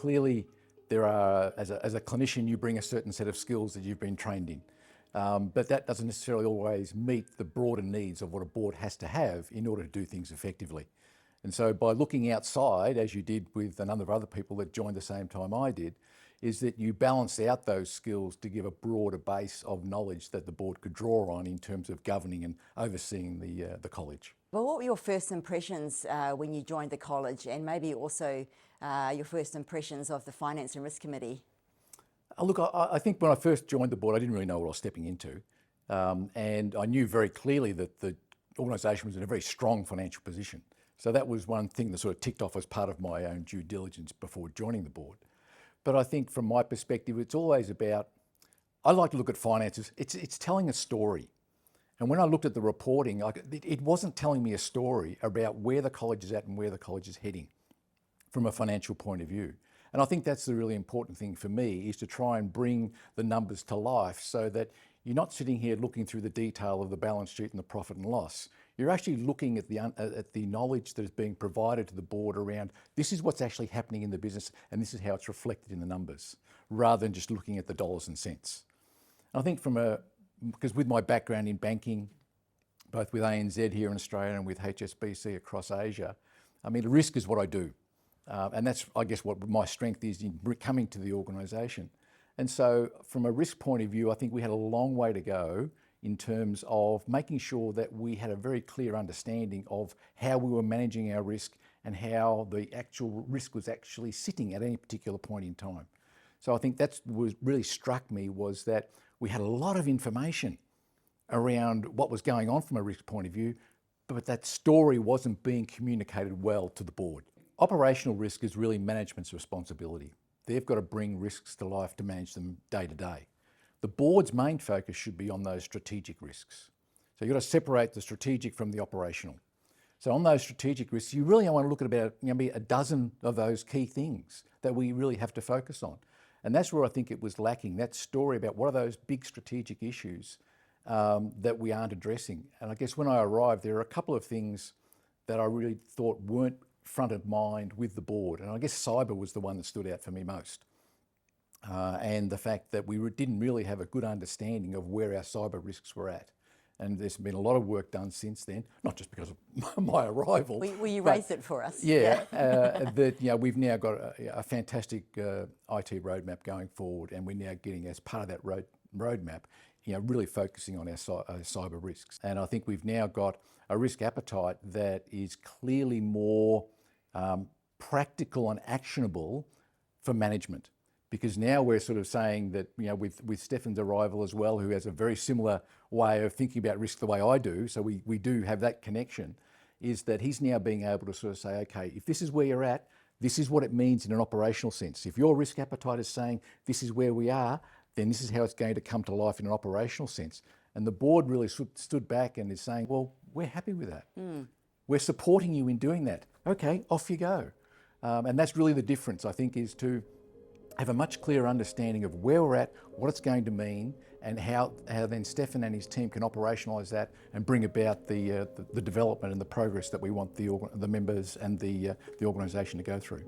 Clearly, there are, as a clinician, you bring a certain set of skills that you've been trained in. But that doesn't necessarily always meet the broader needs of what a board has to have in order to do things effectively. And so by looking outside, as you did with a number of other people that joined the same time I did, is that you balance out those skills to give a broader base of knowledge that the board could draw on in terms of governing and overseeing the college. Well, what were your first impressions when you joined the college, and maybe also your first impressions of the Finance and Risk Committee? Look, I think when I first joined the board, I didn't really know what I was stepping into. And I knew very clearly that the organisation was in a very strong financial position. So that was one thing that sort of ticked off as part of my own due diligence before joining the board. But I think from my perspective, it's always about, I like to look at finances, it's telling a story. And when I looked at the reporting, it wasn't telling me a story about where the college is at and where the college is heading from a financial point of view. And I think that's the really important thing for me, is to try and bring the numbers to life so that you're not sitting here looking through the detail of the balance sheet and the profit and loss. You're actually looking at the knowledge that is being provided to the board around this is what's actually happening in the business and this is how it's reflected in the numbers, rather than just looking at the dollars and cents. And I think because with my background in banking, both with ANZ here in Australia and with HSBC across Asia, I mean, risk is what I do. And that's, I guess, what my strength is in coming to the organisation. And so from a risk point of view, I think we had a long way to go in terms of making sure that we had a very clear understanding of how we were managing our risk and how the actual risk was actually sitting at any particular point in time. So I think that's what really struck me, was that we had a lot of information around what was going on from a risk point of view, but that story wasn't being communicated well to the board. Operational risk is really management's responsibility. They've got to bring risks to life to manage them day to day. The board's main focus should be on those strategic risks. So you've got to separate the strategic from the operational. So on those strategic risks, you really want to look at about maybe a dozen of those key things that we really have to focus on. And that's where I think it was lacking, that story about what are those big strategic issues that we aren't addressing. And I guess when I arrived, there are a couple of things that I really thought weren't front of mind with the board. And I guess cyber was the one that stood out for me most. And the fact that we didn't really have a good understanding of where our cyber risks were at. And there's been a lot of work done since then, not just because of my arrival. Will you raise it for us? Yeah, that we've now got a fantastic IT roadmap going forward, and we're now getting, as part of that roadmap, really focusing on our cyber risks. And I think we've now got a risk appetite that is clearly more practical and actionable for management. Because now we're sort of saying that, with Stefan's arrival as well, who has a very similar way of thinking about risk the way I do, so we do have that connection, is that he's now being able to sort of say, okay, if this is where you're at, this is what it means in an operational sense. If your risk appetite is saying this is where we are, then this is how it's going to come to life in an operational sense. And the board really stood back and is saying, well, we're happy with that. We're supporting you in doing that. Okay, off you go. And that's really the difference, I think, is to have a much clearer understanding of where we're at, what it's going to mean, and how then Stefan and his team can operationalise that and bring about the development and the progress that we want the members and the organisation to go through.